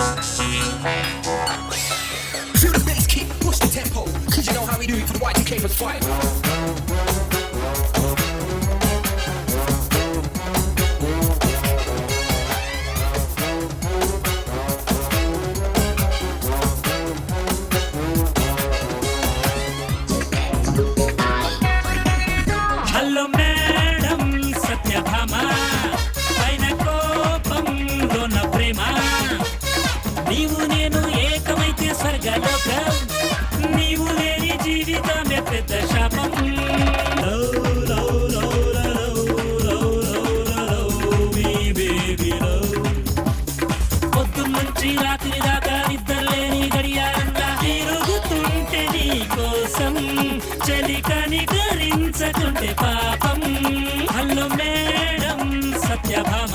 Feel the bass kick, push the tempo, cause you know how we do it for the Y2K plus 5. Hello madam Satyabhama పైన కోపంలోన ప్రేమ నీవు నేను ఏకమైతే స్వర్గలోకం నీవు లేని జీవితమే పెద్ద శాపం పొద్దున్నుంచి రాత్రి దాకా నిద్రలేని గడియారంగా తిరుగుతుంటే నీ కోసం చలి కనికరించకుంటే పాపం హలో మేడం సత్యభామ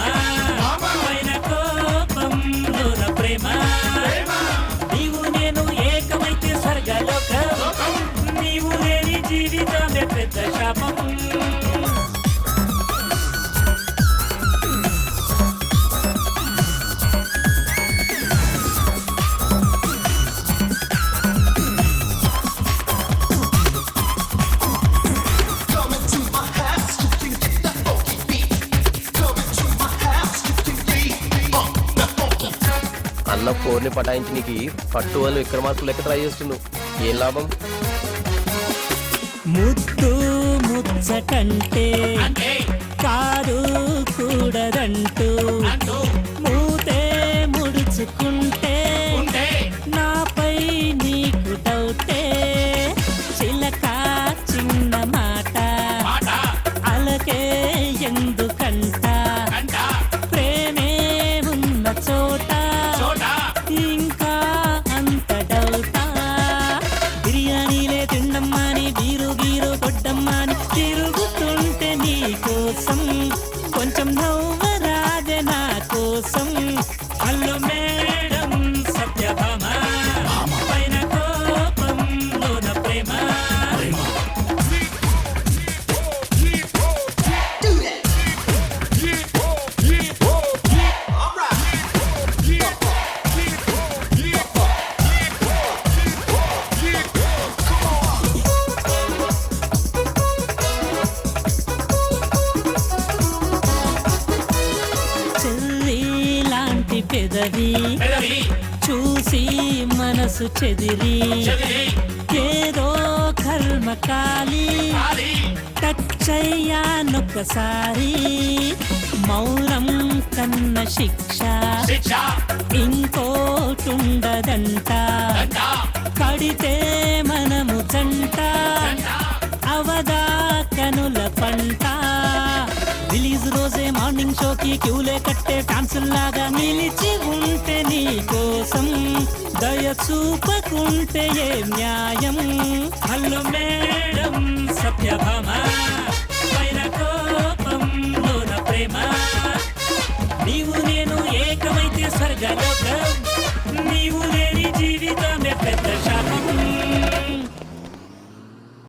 పైన కోపంలోన ప్రేమ నీవు నేను ఏకమైతే స్వర్గలోకం నీవు లేని జీవితమే పెద్ద శాపం అన్న ఫోర్ని పటాయించడానికి పట్టు వాళ్ళు విక్రమార్కులు లెక్క ట్రై చేస్తున్నావు. ఏం లాభం? ముద్దు ముచ్చటంటే కాదు కూడదంటూ మూతే ముడుచుకుంటే నాపై నీకు డౌటే చిలక చిన్న మాట అలకే ఎందుకంట ప్రేమే ఉన్న చోట ఇంకా అంత డౌటా బిర్యానీలే తిండమ్మాని బీరు గీరు కొట్టమ్మాని తిరుగుతుంటే నీ కోసం కొంచెం నవ్వరాదే నా కోసం హలో మేడం సత్యభామ పైన కోపంలోన ప్రేమ చెర్రీ లాంటి పెదవి చూసి మనసు చెదిరి ఏదో కర్మకాలి టచ్చయ్యానొక్కసారి మౌనం కన్న శిక్ష ఇంకోటుండదంట కడితే మనము జంట అవదా కనుల పంట రిలీజ్ రోజే మార్నింగ్ షోకి క్యూలే కట్టే ఫ్యాన్సుల్లాగా నిలిచి ఉంటే నీ కోసం దయ చూపకుంటే ఏ న్యాయం హలో మేడం సత్యభామ పైన కోపంలోన ప్రేమ నీవు నేను ఏకమైతే స్వర్గలోకం నీవు లేని జీవితం